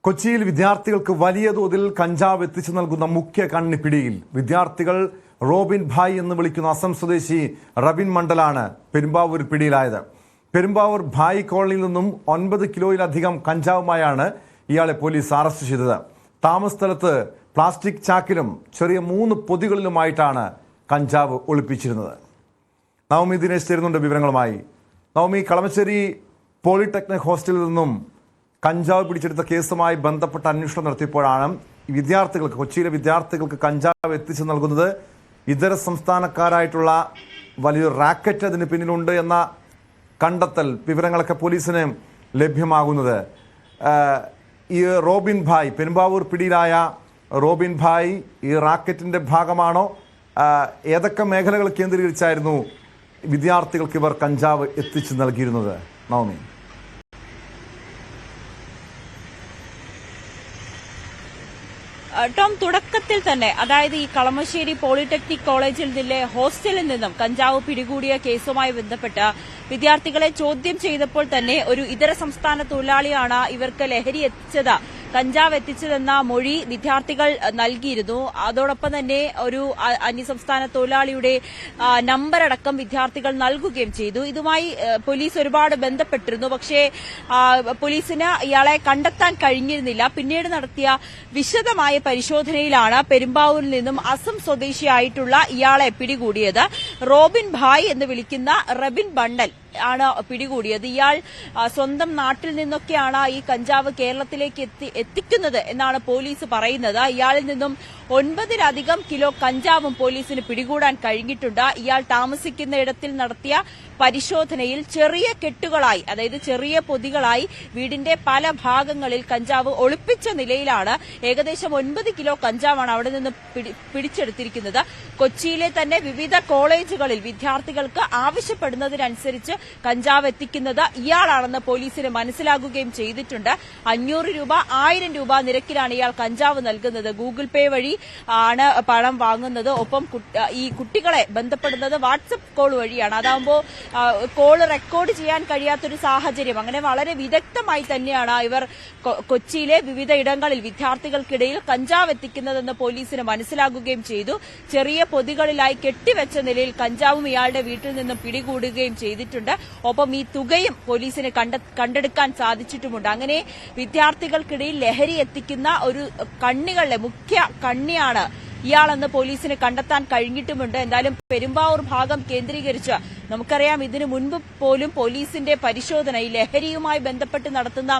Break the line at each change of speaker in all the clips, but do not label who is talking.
കൊച്ചിയിൽ വിദ്യാർത്ഥികൾക്ക് വലിയ തോതിൽ കഞ്ചാവ് എത്തിച്ചു നൽകുന്ന മുഖ്യ കണ്ണിപ്പിടിയിൽ വിദ്യാർത്ഥികൾ റോബിൻ ഭായ് എന്ന് വിളിക്കുന്ന അസം സ്വദേശി റബിൻ മണ്ഡലാണ് പെരുമ്പാവൂർ പിടിയിലായത്. പെരുമ്പാവൂർ ഭായ് കോളനിയിൽ നിന്നും 9 കിലോയിലധികം കഞ്ചാവുമായാണ് ഇയാളെ പോലീസ് അറസ്റ്റ് ചെയ്തത്. താമസ സ്ഥലത്ത് പ്ലാസ്റ്റിക് ചാക്കിലും ചെറിയ 3 പൊതികളിലുമായിട്ടാണ് കഞ്ചാവ് ഒളിപ്പിച്ചിരുന്നത്. നവമി ദിനേശ് ചേരുന്നുണ്ട് വിവരങ്ങളുമായി. നവമി, കളമശ്ശേരി പോളിടെക്നിക് ഹോസ്റ്റലിൽ നിന്നും കഞ്ചാവ് പിടിച്ചെടുത്ത കേസുമായി ബന്ധപ്പെട്ട അന്വേഷണം നടത്തിയപ്പോഴാണ് വിദ്യാർത്ഥികൾക്ക്, കൊച്ചിയിലെ വിദ്യാർത്ഥികൾക്ക് കഞ്ചാവ് എത്തിച്ചു നൽകുന്നത് ഇതര സംസ്ഥാനക്കാരായിട്ടുള്ള വലിയൊരു റാക്കറ്റ് അതിന് പിന്നിലുണ്ട് എന്ന കണ്ടെത്തൽ വിവരങ്ങളൊക്കെ പോലീസിന് ലഭ്യമാകുന്നത്. ഈ റോബിൻ ഭായ്, പെരുമ്പാവൂർ പിടിയിലായ റോബിൻ ഭായ് ഈ റാക്കറ്റിന്റെ ഭാഗമാണോ? ഏതൊക്കെ മേഖലകൾ കേന്ദ്രീകരിച്ചായിരുന്നു വിദ്യാർത്ഥികൾക്ക് ഇവർ കഞ്ചാവ് എത്തിച്ചു നൽകിയിരുന്നത്? നവമി.
ടോം, തുടക്കത്തിൽ തന്നെ, അതായത് ഈ കളമശ്ശേരി പോളിടെക്നിക് കോളേജിൽ നിന്നിലെ ഹോസ്റ്റലിൽ നിന്നും കഞ്ചാവ് പിടികൂടിയ കേസുമായി ബന്ധപ്പെട്ട് വിദ്യാർത്ഥികളെ ചോദ്യം ചെയ്തപ്പോൾ തന്നെ ഒരു ഇതര സംസ്ഥാന തൊഴിലാളിയാണ് ഇവർക്ക് ലഹരി എത്തിച്ചത്, കഞ്ചാവ് എത്തിച്ചതെന്ന മൊഴി വിദ്യാർത്ഥികൾ നൽകിയിരുന്നു. അതോടൊപ്പം തന്നെ ഒരു അന്യസംസ്ഥാന തൊഴിലാളിയുടെ നമ്പറടക്കം വിദ്യാർത്ഥികൾ നൽകുകയും ചെയ്തു. ഇതുമായി പോലീസ് ഒരുപാട് ബന്ധപ്പെട്ടിരുന്നു. പക്ഷേ പോലീസിന് ഇയാളെ കണ്ടെത്താൻ കഴിഞ്ഞിരുന്നില്ല. പിന്നീട് നടത്തിയ വിശദമായ പരിശോധനയിലാണ് പെരുമ്പാവൂരിൽ നിന്നും അസം സ്വദേശിയായിട്ടുള്ള ഇയാളെ പിടികൂടിയത്. റോബിൻ ഭായ് എന്ന് വിളിക്കുന്ന റബിൻ ബണ്ടൽ ആണ് പിടികൂടിയത്. ഇയാൾ സ്വന്തം നാട്ടിൽ നിന്നൊക്കെയാണ് ഈ കഞ്ചാവ് കേരളത്തിലേക്ക് എത്തിക്കുന്നത് എന്നാണ് പോലീസ് പറയുന്നത്. ഇയാളിൽ നിന്നും 9-ലധികം കിലോ കഞ്ചാവും പോലീസിന് പിടികൂടാൻ കഴിഞ്ഞിട്ടുണ്ട്. ഇയാൾ താമസിക്കുന്ന ഇടത്തിൽ നടത്തിയ പരിശോധനയിൽ ചെറിയ കെട്ടുകളായി, അതായത് ചെറിയ പൊതികളായി വീടിന്റെ പല ഭാഗങ്ങളിൽ കഞ്ചാവ് ഒളിപ്പിച്ച നിലയിലാണ്. ഏകദേശം 9 കിലോ കഞ്ചാവാണ് അവിടെ നിന്ന് പിടിച്ചെടുത്തിരിക്കുന്നത്. കൊച്ചിയിലെ തന്നെ വിവിധ കോളേജുകളിൽ വിദ്യാർത്ഥികൾക്ക് ആവശ്യപ്പെടുന്നതിനനുസരിച്ച് കഞ്ചാവ് എത്തിക്കുന്നത് ഇയാളാണെന്ന് പോലീസിന് മനസ്സിലാകുകയും ചെയ്തിട്ടുണ്ട്. 500 രൂപ, 1000 രൂപ നിരക്കിലാണ് ഇയാൾ കഞ്ചാവ് നൽകുന്നത്. ഗൂഗിൾ പേ വഴി ആണ് പണം വാങ്ങുന്നത്. ഒപ്പം ഈ കുട്ടികളെ ബന്ധപ്പെടുന്നത് വാട്സപ്പ് കോൾ വഴിയാണ്. അതാകുമ്പോൾ കോള് റെക്കോർഡ് ചെയ്യാൻ കഴിയാത്തൊരു സാഹചര്യം. അങ്ങനെ വളരെ വിദഗ്ധമായി തന്നെയാണ് ഇവർ കൊച്ചിയിലെ വിവിധ ഇടങ്ങളിൽ വിദ്യാർത്ഥികൾക്കിടയിൽ കഞ്ചാവ് എത്തിക്കുന്നതെന്ന് പോലീസിന് മനസ്സിലാകുകയും ചെയ്തു. ചെറിയ പൊതികളിലായി കെട്ടിവെച്ച നിലയിൽ കഞ്ചാവും ഇയാളുടെ വീട്ടിൽ നിന്നും പിടികൂടുകയും ചെയ്തിട്ടുണ്ട്. ഒപ്പം ഈ തുകയും പോലീസിന് കണ്ടെടുക്കാൻ സാധിച്ചിട്ടുമുണ്ട്. അങ്ങനെ വിദ്യാർത്ഥികൾക്കിടയിൽ ലഹരി എത്തിക്കുന്ന ഒരു കണ്ണികളുടെ മുഖ്യ കണ്ണിയാണ് ഇയാളെന്ന് പോലീസിന് കണ്ടെത്താൻ കഴിഞ്ഞിട്ടുമുണ്ട്. എന്തായാലും പെരുമ്പാവൂർ ഭാഗം കേന്ദ്രീകരിച്ച് നമുക്കറിയാം, ഇതിനു മുൻപ് പോലും പോലീസിന്റെ പരിശോധന, ഈ ലഹരിയുമായി ബന്ധപ്പെട്ട് നടത്തുന്ന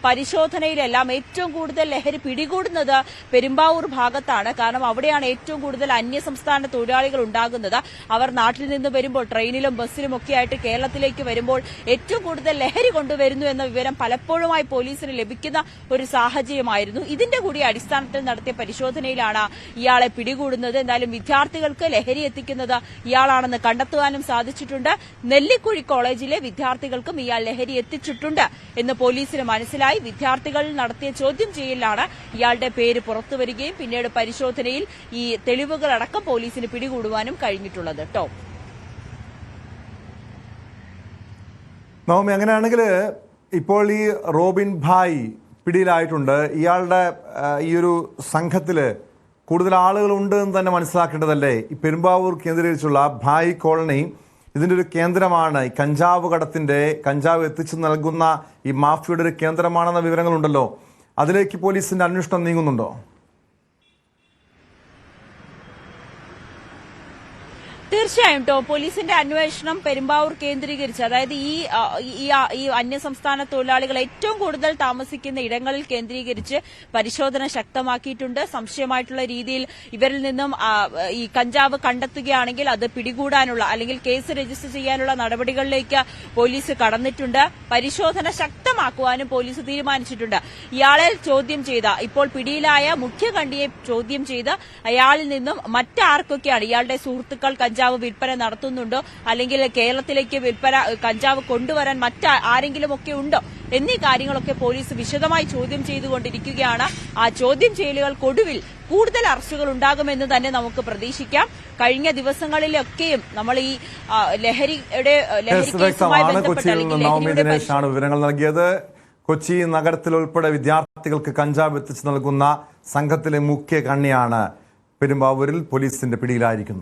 പരിശോധനയിലെല്ലാം ഏറ്റവും കൂടുതൽ ലഹരി പിടികൂടുന്നത് പെരുമ്പാവൂർ ഭാഗത്താണ്. കാരണം അവിടെയാണ് ഏറ്റവും കൂടുതൽ അന്യസംസ്ഥാന തൊഴിലാളികൾ ഉണ്ടാകുന്നത്. അവർ നാട്ടിൽ നിന്ന് വരുമ്പോൾ ട്രെയിനിലും ബസ്സിലും ഒക്കെ ആയിട്ട് കേരളത്തിലേക്ക് വരുമ്പോൾ ഏറ്റവും കൂടുതൽ ലഹരി കൊണ്ടുവരുന്നു എന്ന വിവരം പലപ്പോഴുമായി പോലീസിന് ലഭിക്കുന്ന ഒരു സാഹചര്യമായിരുന്നു. ഇതിന്റെ കൂടി അടിസ്ഥാനത്തിൽ നടത്തിയ പരിശോധനയിലാണ് ഇയാളെ പിടികൂടുന്നത്. എന്തായാലും വിദ്യാർത്ഥികൾക്ക് ലഹരി എത്തിക്കുന്നത് ഇയാളാണെന്ന് കണ്ടെത്തുവാനും സാധിച്ചിട്ടുണ്ട്. നെല്ലിക്കുഴി കോളേജിലെ വിദ്യാർത്ഥികൾക്കും ഇയാൾ ലഹരി എത്തിച്ചിട്ടുണ്ട് എന്ന് പോലീസിന് മനസ്സിലായി. വിദ്യാർത്ഥികൾ നടത്തിയ ചോദ്യം ചെയ്യലിലാണ് ഇയാളുടെ പേര് പുറത്തുവരികയും പിന്നീട് പരിശോധനയിൽ ഈ തെളിവുകളടക്കം പോലീസിന് പിടികൂടുവാനും കഴിഞ്ഞിട്ടുള്ളത്. ടോം,
നവമി, അങ്ങനെയാണെങ്കിൽ ഇപ്പോൾ ഈ റോബിൻ ഭായ് പിടിയിലായിട്ടുണ്ട്. ഇയാളുടെ ഈ ഒരു സംഘത്തില് കൂടുതൽ ആളുകളുണ്ട് എന്ന് തന്നെ മനസ്സിലാക്കേണ്ടതല്ലേ? ഈ പെരുമ്പാവൂർ കേന്ദ്രീകരിച്ചുള്ള ഭായ് കോളനി ഇതിൻ്റെ ഒരു കേന്ദ്രമാണ്. ഈ കഞ്ചാവ് കടത്തിന്റെ, കഞ്ചാവ് എത്തിച്ചു നൽകുന്ന ഈ മാഫിയുടെ ഒരു കേന്ദ്രമാണെന്ന വിവരങ്ങളുണ്ടല്ലോ. അതിലേക്ക് പോലീസിന്റെ അന്വേഷണം നീങ്ങുന്നുണ്ടോ?
തീർച്ചയായും ടോം, പോലീസിന്റെ അന്വേഷണം പെരുമ്പാവൂർ കേന്ദ്രീകരിച്ച്, അതായത് ഈ അന്യസംസ്ഥാന തൊഴിലാളികൾ ഏറ്റവും കൂടുതൽ താമസിക്കുന്ന ഇടങ്ങളിൽ കേന്ദ്രീകരിച്ച് പരിശോധന ശക്തമാക്കിയിട്ടുണ്ട്. സംശയമായിട്ടുള്ള രീതിയിൽ ഇവരിൽ നിന്നും ഈ കഞ്ചാവ് കണ്ടെത്തുകയാണെങ്കിൽ അത് പിടികൂടാനുള്ള അല്ലെങ്കിൽ കേസ് രജിസ്റ്റർ ചെയ്യാനുള്ള നടപടികളിലേക്ക് പോലീസ് കടന്നിട്ടുണ്ട്. പരിശോധന ശക്തമാക്കുവാനും പോലീസ് തീരുമാനിച്ചിട്ടുണ്ട്. ഇയാളെ ചോദ്യം ചെയ്ത, ഇപ്പോൾ പിടിയിലായ മുഖ്യകണ്ണിയെ ചോദ്യം ചെയ്ത് അയാളിൽ നിന്നും മറ്റാർക്കൊക്കെയാണ്, ഇയാളുടെ സുഹൃത്തുക്കൾ കഞ്ചാവ് വിൽപ്പന നടത്തുന്നുണ്ടോ, അല്ലെങ്കിൽ കേരളത്തിലേക്ക് കഞ്ചാവ് കൊണ്ടുവരാൻ മറ്റാരെങ്കിലും ഒക്കെ ഉണ്ടോ എന്നീ കാര്യങ്ങളൊക്കെ പോലീസ് വിശദമായി ചോദ്യം ചെയ്തുകൊണ്ടിരിക്കുകയാണ്. ആ ചോദ്യം ചെയ്യലുകൾക്കൊടുവിൽ കൂടുതൽ അറസ്റ്റുകൾ ഉണ്ടാകുമെന്ന് തന്നെ നമുക്ക് പ്രതീക്ഷിക്കാം. കഴിഞ്ഞ ദിവസങ്ങളിലൊക്കെയും നമ്മൾ ഈ ലഹരി
കേസുമായി ബന്ധപ്പെട്ട വിവരങ്ങൾ നൽകിയത്. കൊച്ചി നഗരത്തിൽ ഉൾപ്പെടെ വിദ്യാർത്ഥി വിദ്യാർത്ഥികൾക്ക് കഞ്ചാവ് എത്തിച്ചു നൽകുന്ന സംഘത്തിലെ മുഖ്യ കണ്ണിയാണ് പെരുമ്പാവൂരിൽ പോലീസിന്റെ പിടിയിലായിരിക്കുന്നത്.